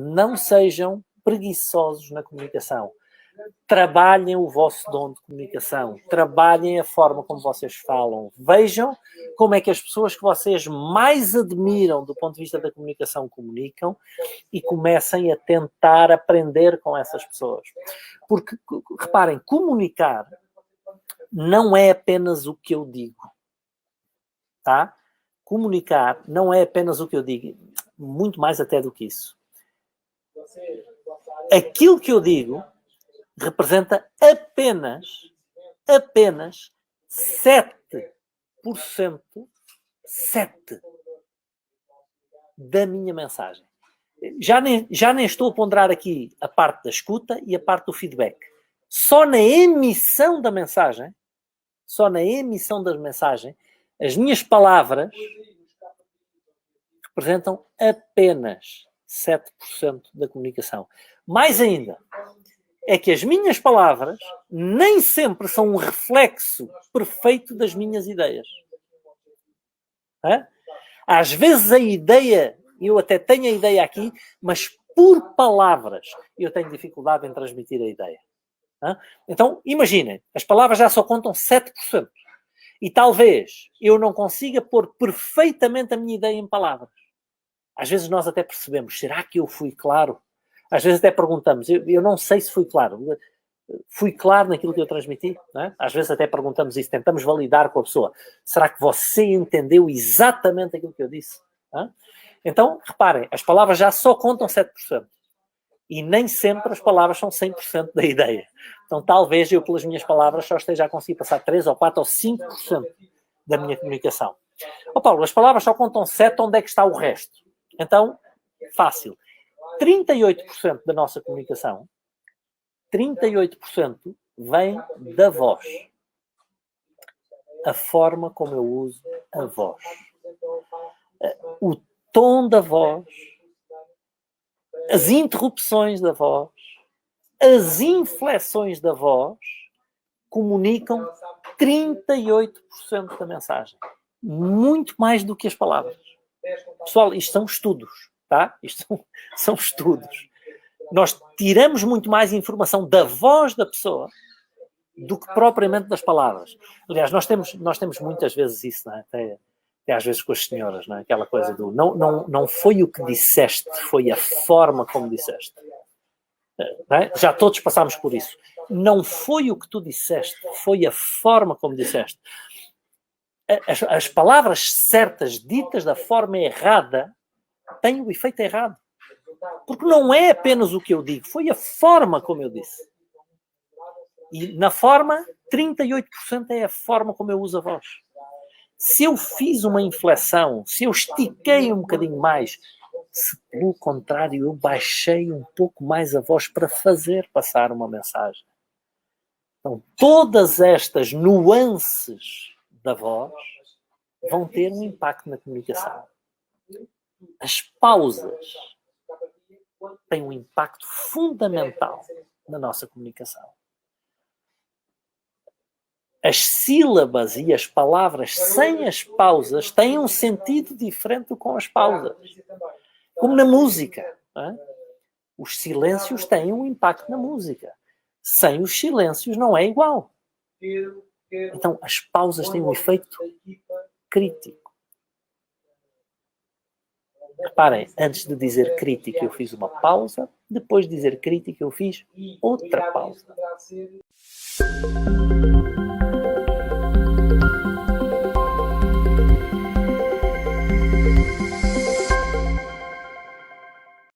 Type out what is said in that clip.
Não sejam preguiçosos na comunicação. Trabalhem o vosso dom de comunicação. Trabalhem a forma como vocês falam. Vejam como é que as pessoas que vocês mais admiram do ponto de vista da comunicação comunicam e comecem a tentar aprender com essas pessoas. Porque, reparem, comunicar não é apenas o que eu digo. Tá? Comunicar não é apenas o que eu digo. Muito mais até do que isso. Aquilo que eu digo representa apenas 7% da minha mensagem. Já nem estou a ponderar aqui a parte da escuta e a parte do feedback. Só na emissão da mensagem, as minhas palavras representam apenas 7% da comunicação. Mais ainda, é que as minhas palavras nem sempre são um reflexo perfeito das minhas ideias. Às vezes a ideia, eu até tenho a ideia aqui, mas por palavras eu tenho dificuldade em transmitir a ideia. Então, imaginem, as palavras já só contam 7%. E talvez eu não consiga pôr perfeitamente a minha ideia em palavras. Às vezes nós até percebemos, será que eu fui claro? Às vezes até perguntamos, eu não sei se fui claro. Fui claro naquilo que eu transmiti? Não é? Às vezes até perguntamos isso, tentamos validar com a pessoa. Será que você entendeu exatamente aquilo que eu disse? Então, reparem, as palavras já só contam 7%. E nem sempre as palavras são 100% da ideia. Então, talvez eu, pelas minhas palavras, só esteja a conseguir passar 3 ou 4 ou 5% da minha comunicação. Paulo, as palavras só contam 7%, onde é que está o resto? Então, fácil. 38% da nossa comunicação, 38% vem da voz. A forma como eu uso a voz. O tom da voz, as interrupções da voz, as inflexões da voz comunicam 38% da mensagem. Muito mais do que as palavras. Pessoal, isto são estudos, tá? Isto são estudos. Nós tiramos muito mais informação da voz da pessoa do que propriamente das palavras. Aliás, nós temos muitas vezes isso, não é? Até às vezes com as senhoras, não é? Aquela coisa do não foi o que disseste, foi a forma como disseste. Não é? Já todos passámos por isso. Não foi o que tu disseste, foi a forma como disseste. As palavras certas, ditas da forma errada, têm o efeito errado. Porque não é apenas o que eu digo, foi a forma como eu disse. E na forma, 38% é a forma como eu uso a voz. Se eu fiz uma inflexão, se eu estiquei um bocadinho mais, se pelo contrário eu baixei um pouco mais a voz para fazer passar uma mensagem. Então, todas estas nuances da voz vão ter um impacto na comunicação. As pausas têm um impacto fundamental na nossa comunicação. As sílabas e as palavras sem as pausas têm um sentido diferente com as pausas. Como na música. Não é? Os silêncios têm um impacto na música. Sem os silêncios não é igual. Então, as pausas têm um efeito crítico. Reparem, antes de dizer crítico eu fiz uma pausa, depois de dizer crítico eu fiz outra pausa.